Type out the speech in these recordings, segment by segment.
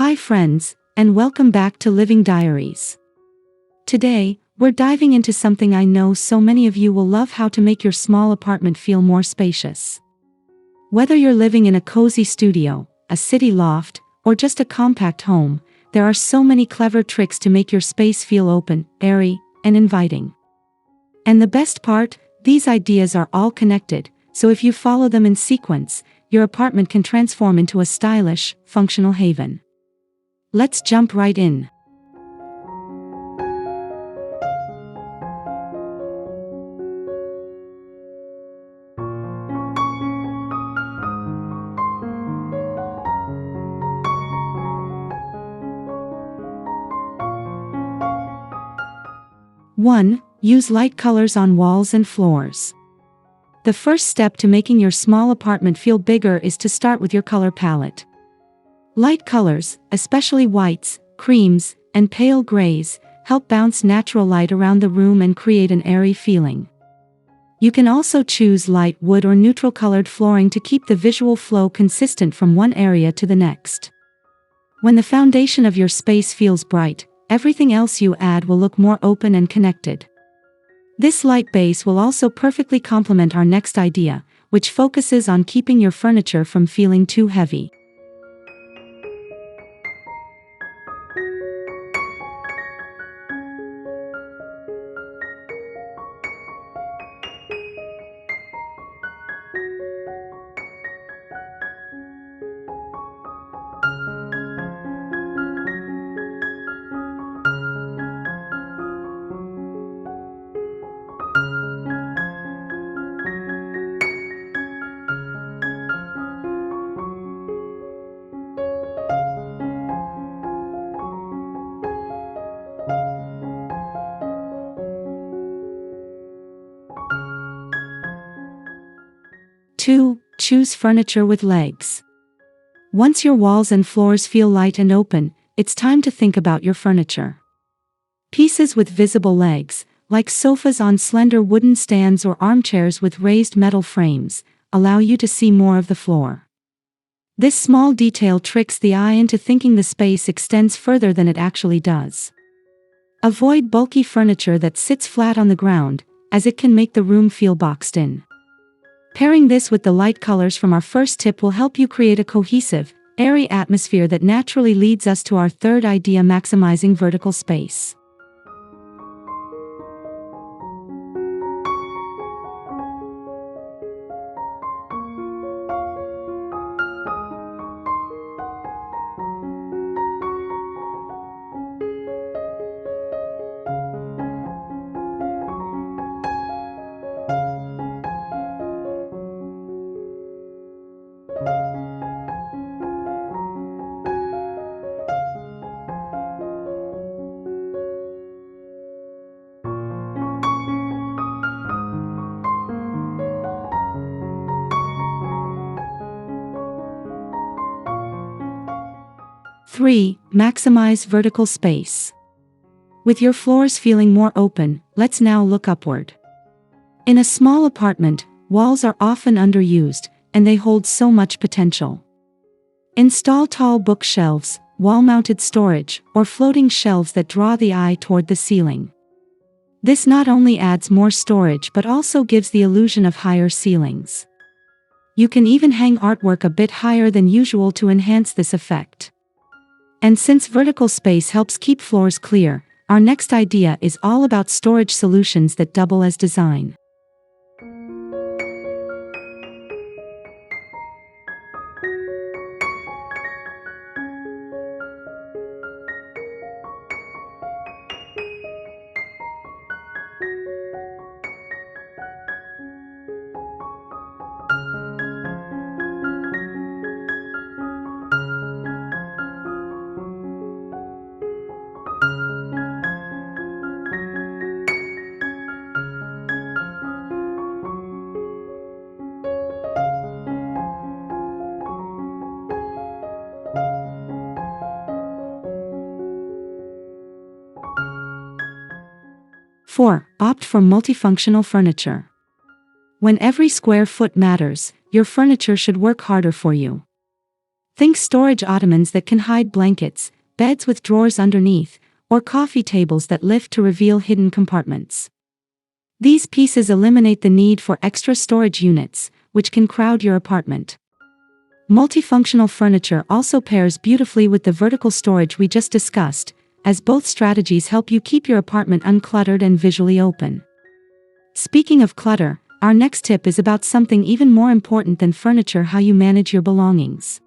Hi friends, and welcome back to Living Diaries. Today, we're diving into something I know so many of you will love: how to make your small apartment feel more spacious. Whether you're living in a cozy studio, a city loft, or just a compact home, there are so many clever tricks to make your space feel open, airy, and inviting. And the best part, these ideas are all connected, so if you follow them in sequence, your apartment can transform into a stylish, functional haven. Let's jump right in. One, use light colors on walls and floors. The first step to making your small apartment feel bigger is to start with your color palette. Light colors, especially whites, creams, and pale grays, help bounce natural light around the room and create an airy feeling. You can also choose light wood or neutral colored flooring to keep the visual flow consistent from one area to the next. When the foundation of your space feels bright, everything else you add will look more open and connected. This light base will also perfectly complement our next idea, which focuses on keeping your furniture from feeling too heavy. Two, choose furniture with legs. Once your walls and floors feel light and open, it's time to think about your furniture. Pieces with visible legs, like sofas on slender wooden stands or armchairs with raised metal frames, allow you to see more of the floor. This small detail tricks the eye into thinking the space extends further than it actually does. Avoid bulky furniture that sits flat on the ground, as it can make the room feel boxed in. Pairing this with the light colors from our first tip will help you create a cohesive, airy atmosphere that naturally leads us to our third idea: maximizing vertical space. Three, maximize vertical space. With your floors feeling more open, let's now look upward. In a small apartment, walls are often underused, and they hold so much potential. Install tall bookshelves, wall-mounted storage, or floating shelves that draw the eye toward the ceiling. This not only adds more storage but also gives the illusion of higher ceilings. You can even hang artwork a bit higher than usual to enhance this effect. And since vertical space helps keep floors clear, our next idea is all about storage solutions that double as design. Four, opt for multifunctional furniture. When every square foot matters, your furniture should work harder for you. Think storage ottomans that can hide blankets, beds with drawers underneath, or coffee tables that lift to reveal hidden compartments. These pieces eliminate the need for extra storage units, which can crowd your apartment. Multifunctional furniture also pairs beautifully with the vertical storage we just discussed, as both strategies help you keep your apartment uncluttered and visually open. Speaking of clutter, our next tip is about something even more important than furniture: how you manage your belongings.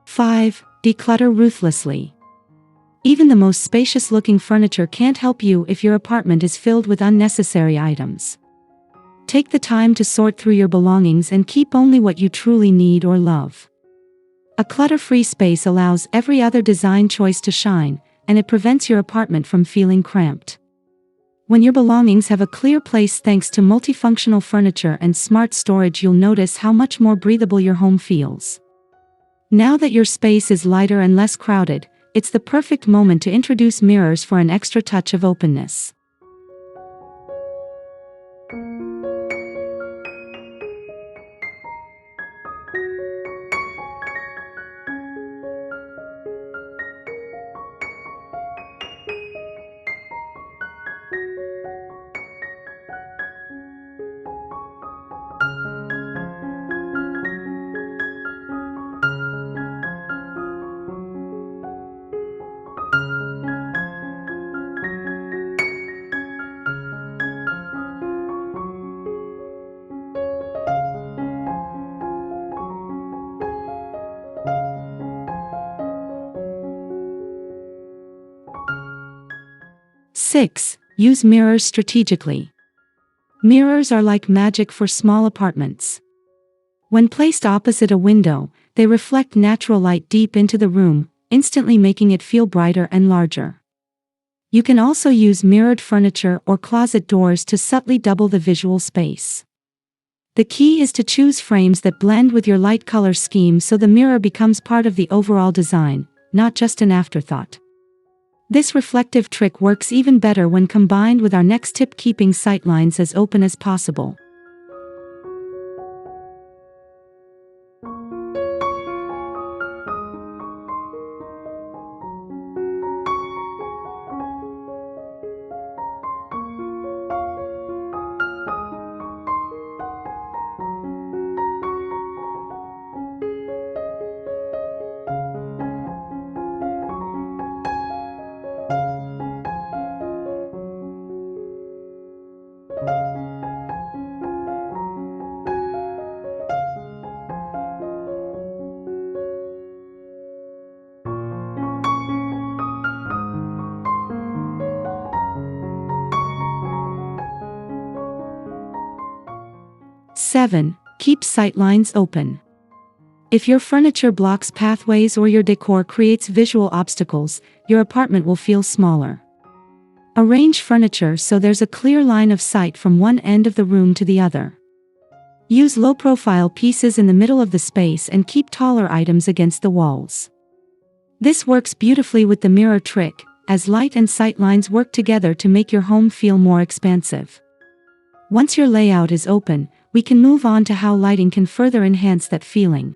Five. Declutter ruthlessly. Even the most spacious-looking furniture can't help you if your apartment is filled with unnecessary items. Take the time to sort through your belongings and keep only what you truly need or love. A clutter-free space allows every other design choice to shine, and it prevents your apartment from feeling cramped. When your belongings have a clear place thanks to multifunctional furniture and smart storage, you'll notice how much more breathable your home feels. Now that your space is lighter and less crowded, it's the perfect moment to introduce mirrors for an extra touch of openness. Six. Use mirrors strategically. Mirrors are like magic for small apartments. When placed opposite a window, they reflect natural light deep into the room, instantly making it feel brighter and larger. You can also use mirrored furniture or closet doors to subtly double the visual space. The key is to choose frames that blend with your light color scheme so the mirror becomes part of the overall design, not just an afterthought. This reflective trick works even better when combined with our next tip: keeping sightlines as open as possible. Seven. Keep sightlines open. If your furniture blocks pathways or your decor creates visual obstacles, your apartment will feel smaller. Arrange furniture so there's a clear line of sight from one end of the room to the other. Use low-profile pieces in the middle of the space and keep taller items against the walls. This works beautifully with the mirror trick, as light and sightlines work together to make your home feel more expansive. Once your layout is open, we can move on to how lighting can further enhance that feeling.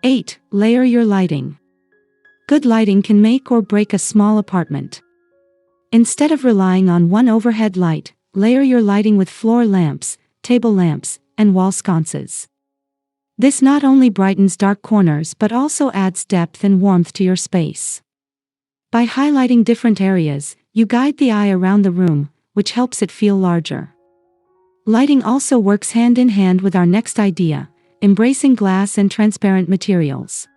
8. Layer your lighting. Good lighting can make or break a small apartment. Instead of relying on one overhead light, layer your lighting with floor lamps, table lamps, and wall sconces. This not only brightens dark corners but also adds depth and warmth to your space. By highlighting different areas, you guide the eye around the room, which helps it feel larger. Lighting also works hand in hand with our next idea, embracing glass and transparent materials.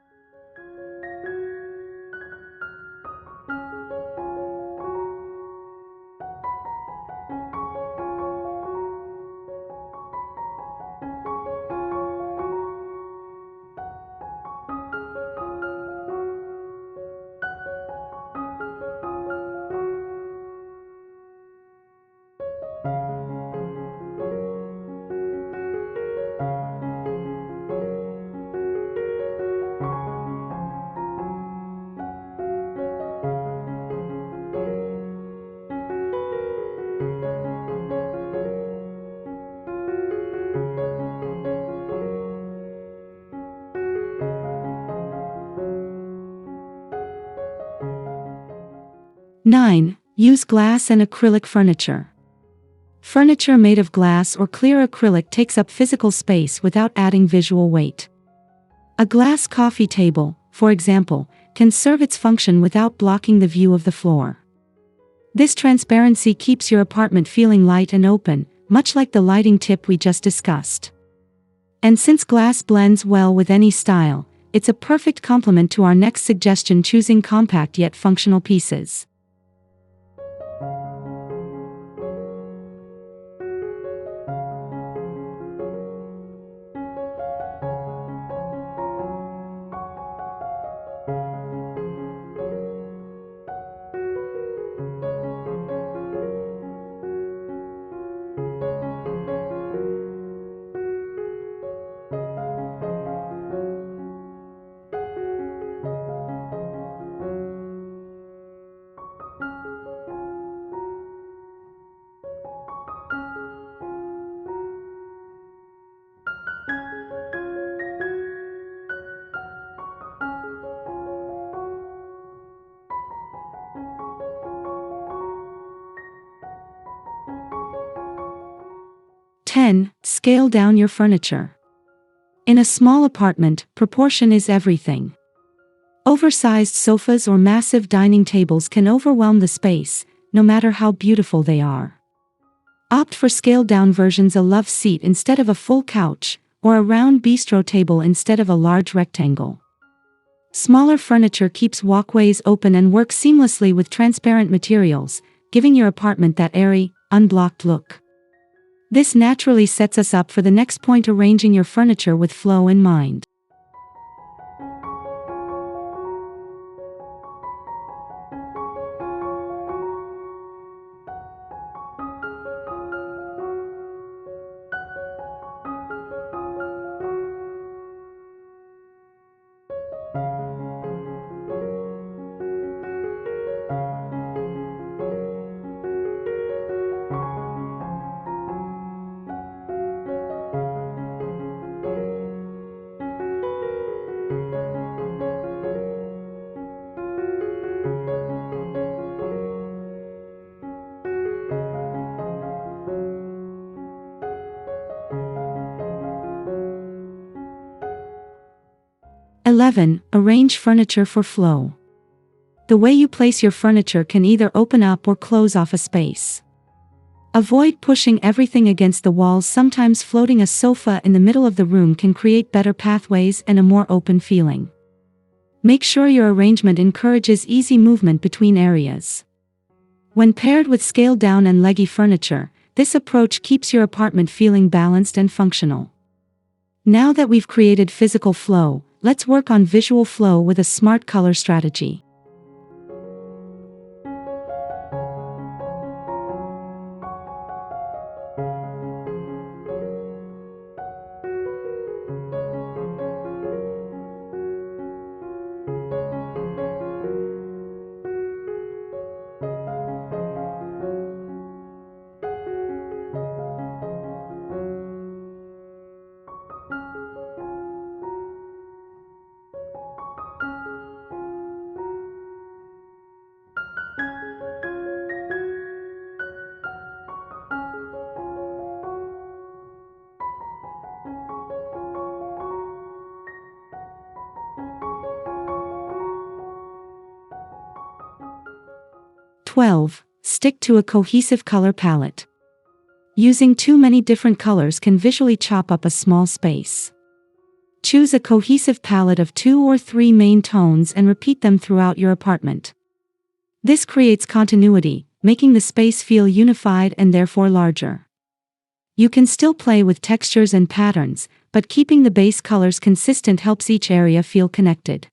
Nine. Use glass and acrylic furniture. Furniture made of glass or clear acrylic takes up physical space without adding visual weight. A glass coffee table, for example, can serve its function without blocking the view of the floor. This transparency keeps your apartment feeling light and open, much like the lighting tip we just discussed. And since glass blends well with any style, it's a perfect complement to our next suggestion, choosing compact yet functional pieces. Scale down your furniture. In a small apartment, proportion is everything. Oversized sofas or massive dining tables can overwhelm the space, no matter how beautiful they are. Opt for scaled-down versions: a love seat instead of a full couch, or a round bistro table instead of a large rectangle. Smaller furniture keeps walkways open and works seamlessly with transparent materials, giving your apartment that airy, unblocked look. This naturally sets us up for the next point: arranging your furniture with flow in mind. Arrange furniture for flow. The way you place your furniture can either open up or close off a space. Avoid pushing everything against the walls. Sometimes floating a sofa in the middle of the room can create better pathways and a more open feeling. Make sure your arrangement encourages easy movement between areas. When paired with scaled-down and leggy furniture, this approach keeps your apartment feeling balanced and functional. Now that we've created physical flow, let's work on visual flow with a smart color strategy. 12. Stick to a cohesive color palette. Using too many different colors can visually chop up a small space. Choose a cohesive palette of 2 or 3 main tones and repeat them throughout your apartment. This creates continuity, making the space feel unified and therefore larger. You can still play with textures and patterns, but keeping the base colors consistent helps each area feel connected.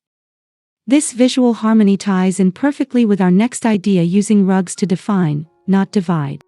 This visual harmony ties in perfectly with our next idea, using rugs to define, not divide.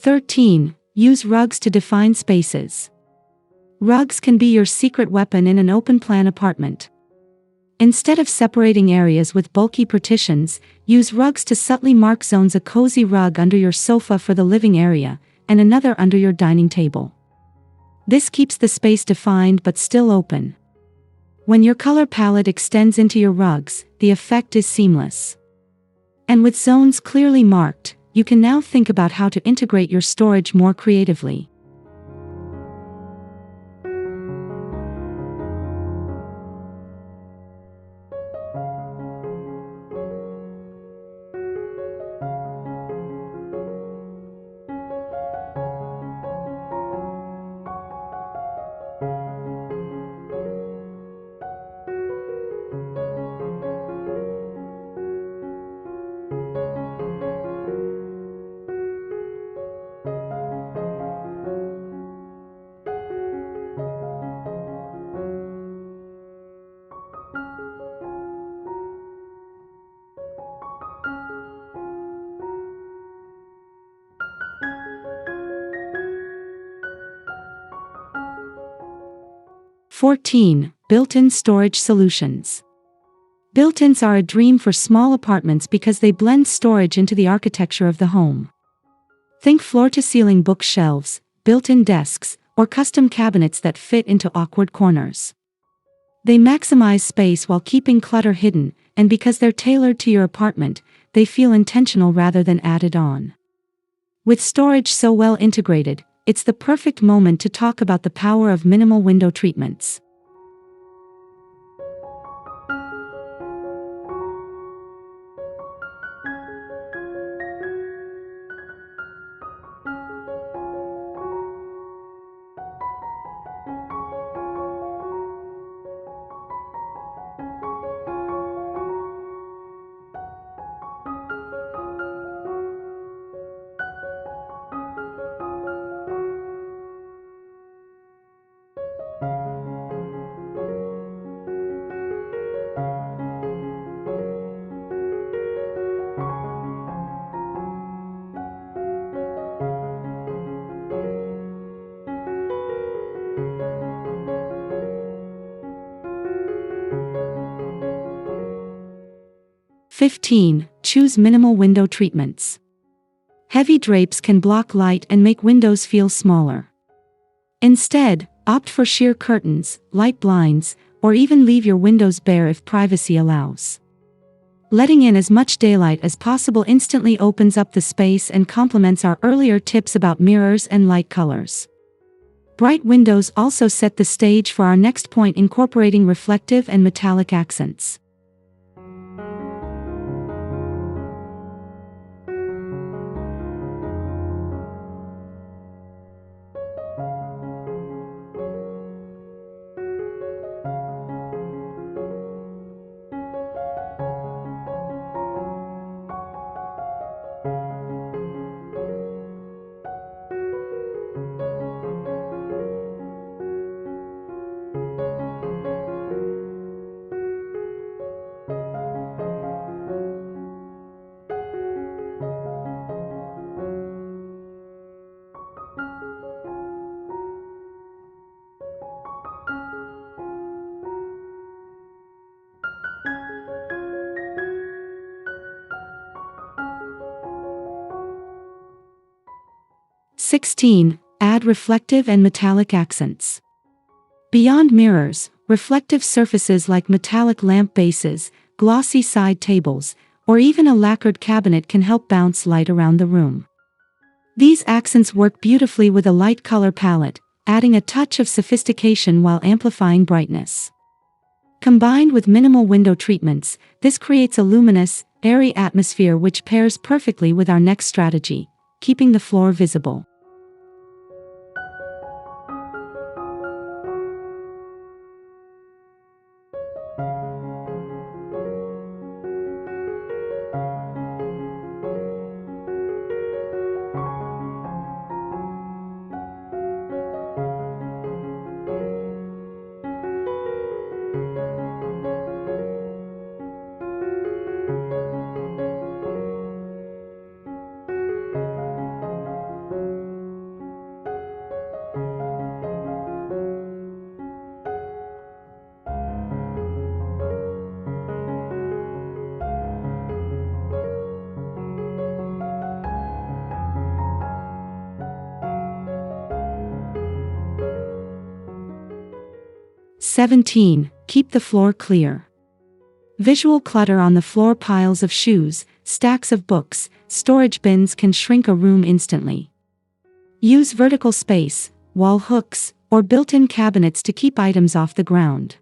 (13) Use rugs to define spaces. Rugs can be your secret weapon in an open-plan apartment. Instead of separating areas with bulky partitions, use rugs to subtly mark zones: a cozy rug under your sofa for the living area, and another under your dining table. This keeps the space defined but still open. When your color palette extends into your rugs, the effect is seamless. And with zones clearly marked, you can now think about how to integrate your storage more creatively. (14) Built-in storage solutions. Built-ins are a dream for small apartments because they blend storage into the architecture of the home. Think floor-to-ceiling bookshelves, built-in desks, or custom cabinets that fit into awkward corners. They maximize space while keeping clutter hidden, and because they're tailored to your apartment, they feel intentional rather than added on. With storage so well integrated, it's the perfect moment to talk about the power of minimal window treatments. (15) Choose minimal window treatments. Heavy drapes can block light and make windows feel smaller. Instead, opt for sheer curtains, light blinds, or even leave your windows bare if privacy allows. Letting in as much daylight as possible instantly opens up the space and complements our earlier tips about mirrors and light colors. Bright windows also set the stage for our next point, incorporating reflective and metallic accents. 16. Add reflective and metallic accents. Beyond mirrors, reflective surfaces like metallic lamp bases, glossy side tables, or even a lacquered cabinet can help bounce light around the room. These accents work beautifully with a light color palette, adding a touch of sophistication while amplifying brightness. Combined with minimal window treatments, this creates a luminous, airy atmosphere which pairs perfectly with our next strategy, keeping the floor visible. "17. Keep the floor clear." Visual clutter on the floor, piles of shoes, stacks of books, storage bins can shrink a room instantly. Use vertical space, wall hooks, or built-in cabinets to keep items off the ground.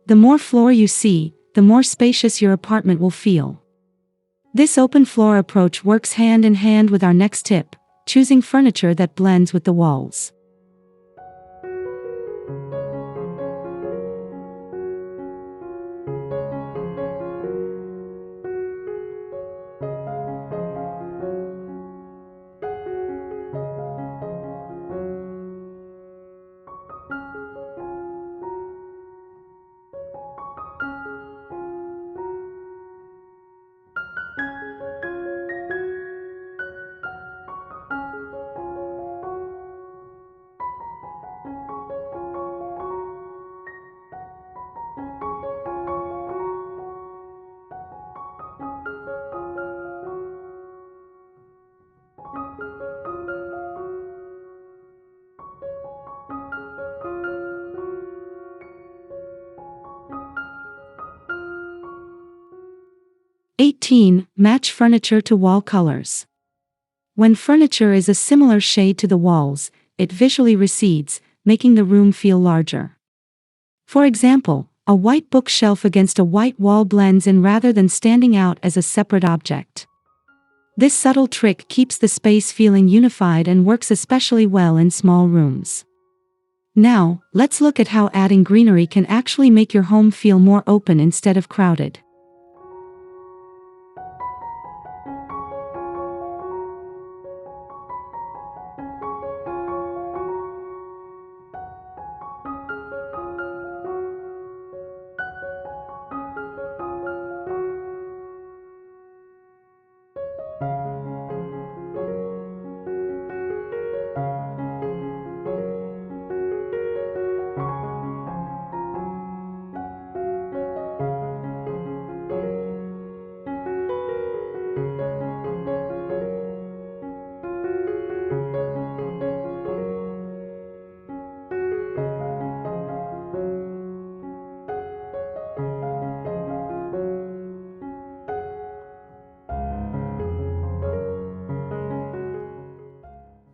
The more floor you see, the more spacious your apartment will feel. This open floor approach works hand in hand with our next tip, choosing furniture that blends with the walls. "18. Match furniture to wall colors." When furniture is a similar shade to the walls, it visually recedes, making the room feel larger. For example, a white bookshelf against a white wall blends in rather than standing out as a separate object. This subtle trick keeps the space feeling unified and works especially well in small rooms. Now, let's look at how adding greenery can actually make your home feel more open instead of crowded.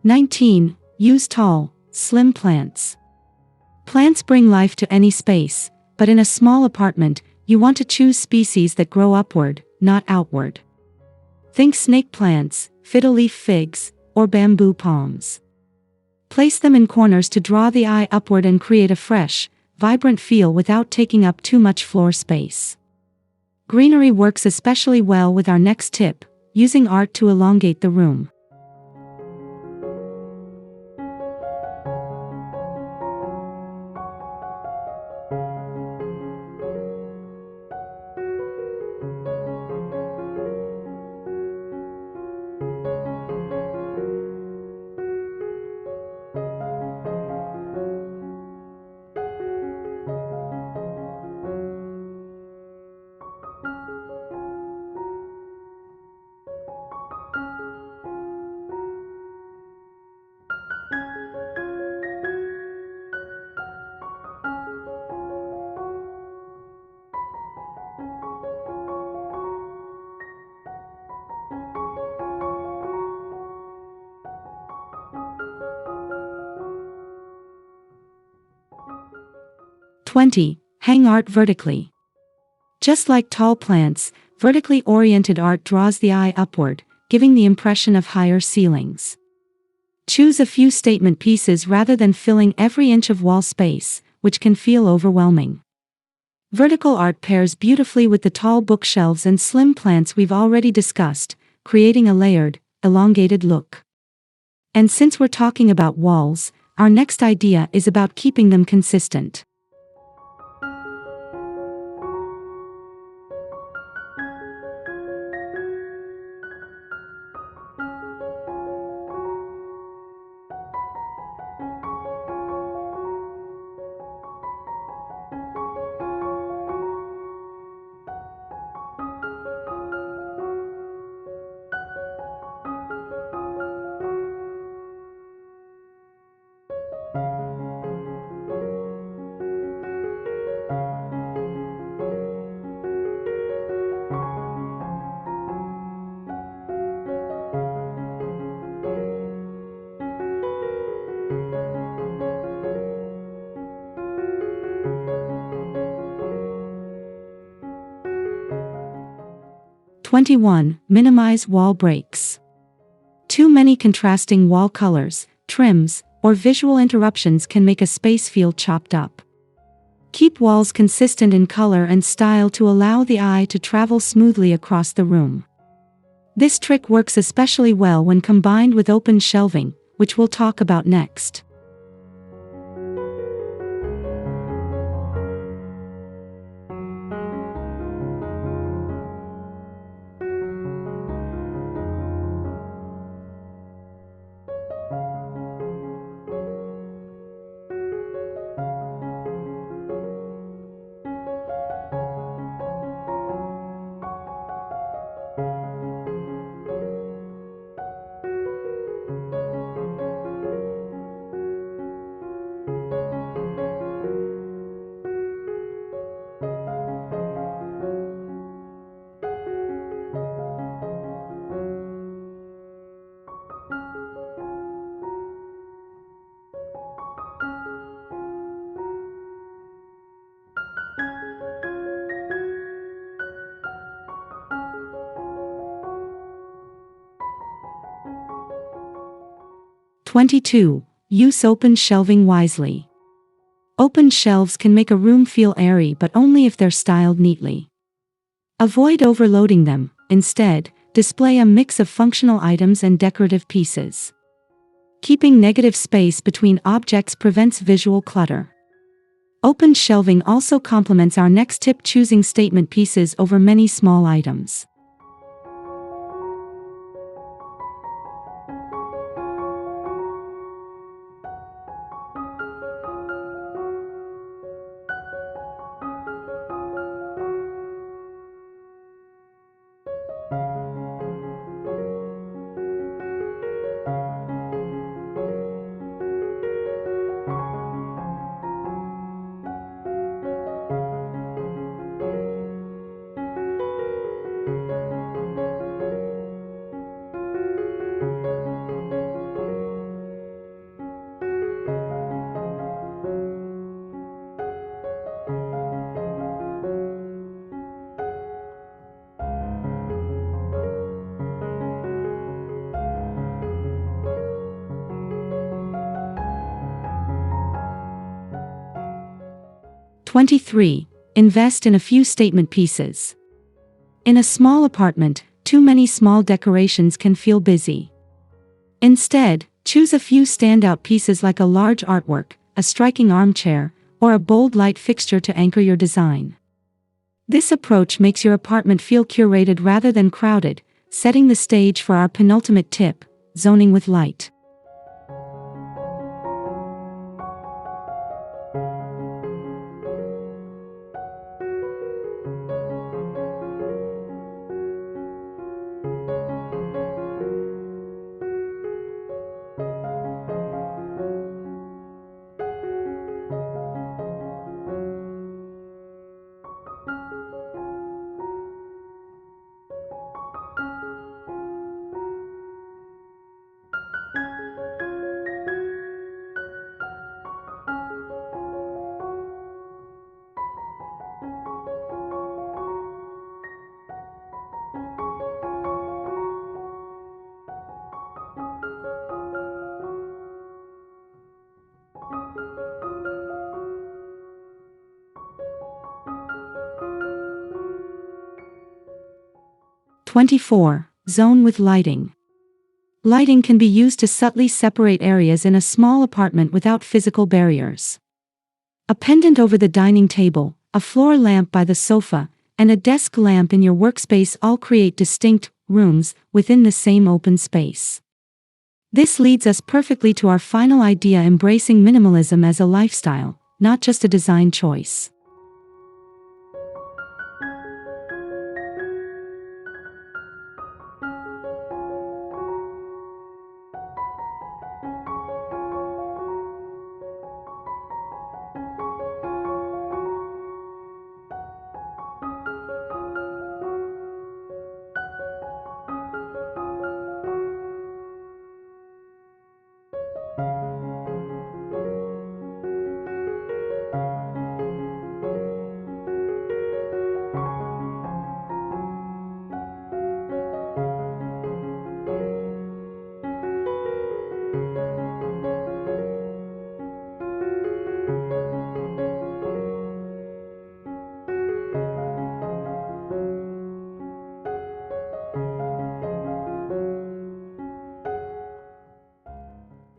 "19. Use tall, slim plants." Plants bring life to any space, but in a small apartment, you want to choose species that grow upward, not outward. Think snake plants, fiddle-leaf figs, or bamboo palms. Place them in corners to draw the eye upward and create a fresh, vibrant feel without taking up too much floor space. Greenery works especially well with our next tip, using art to elongate the room. 20. Hang art vertically. Just like tall plants, vertically oriented art draws the eye upward, giving the impression of higher ceilings. Choose a few statement pieces rather than filling every inch of wall space, which can feel overwhelming. Vertical art pairs beautifully with the tall bookshelves and slim plants we've already discussed, creating a layered, elongated look. And since we're talking about walls, our next idea is about keeping them consistent. '21. Minimize wall breaks. Too many contrasting wall colors, trims, or visual interruptions can make a space feel chopped up. Keep walls consistent in color and style to allow the eye to travel smoothly across the room. This trick works especially well when combined with open shelving, which we'll talk about next. '22. Use open shelving wisely. Open shelves can make a room feel airy, but only if they're styled neatly. Avoid overloading them. Instead, display a mix of functional items and decorative pieces. Keeping negative space between objects prevents visual clutter. Open shelving also complements our next tip, choosing statement pieces over many small items. '23. Invest in a few statement pieces. In a small apartment, too many small decorations can feel busy. Instead, choose a few standout pieces like a large artwork, a striking armchair, or a bold light fixture to anchor your design. This approach makes your apartment feel curated rather than crowded, setting the stage for our penultimate tip, zoning with light. 24. Zone with lighting. Lighting can be used to subtly separate areas in a small apartment without physical barriers. A pendant over the dining table, a floor lamp by the sofa, and a desk lamp in your workspace all create distinct rooms within the same open space. This leads us perfectly to our final idea: embracing minimalism as a lifestyle, not just a design choice.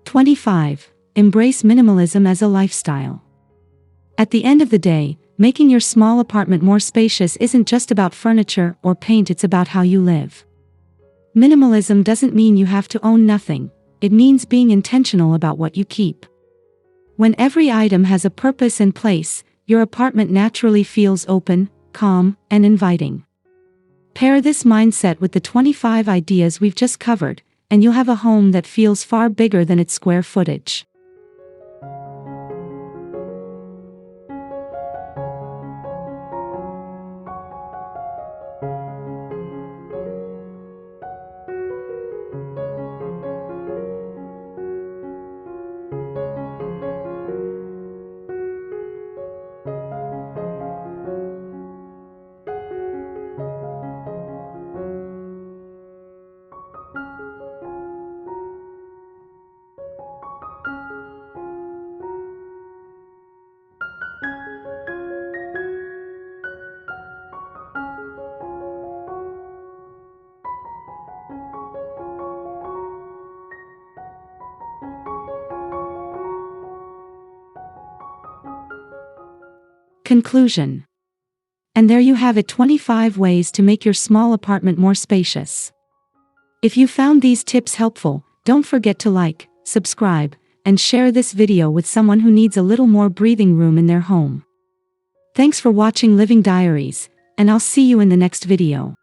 "25. Embrace minimalism as a lifestyle." At the end of the day, making your small apartment more spacious isn't just about furniture or paint, it's about how you live. Minimalism doesn't mean you have to own nothing, it means being intentional about what you keep. When every item has a purpose and place, your apartment naturally feels open, calm, and inviting. Pair this mindset with the 25 ideas we've just covered, and you'll have a home that feels far bigger than its square footage. Conclusion. And there you have it, 25 ways to make your small apartment more spacious. If you found these tips helpful, don't forget to like, subscribe, and share this video with someone who needs a little more breathing room in their home. Thanks for watching Living Diaries, and I'll see you in the next video.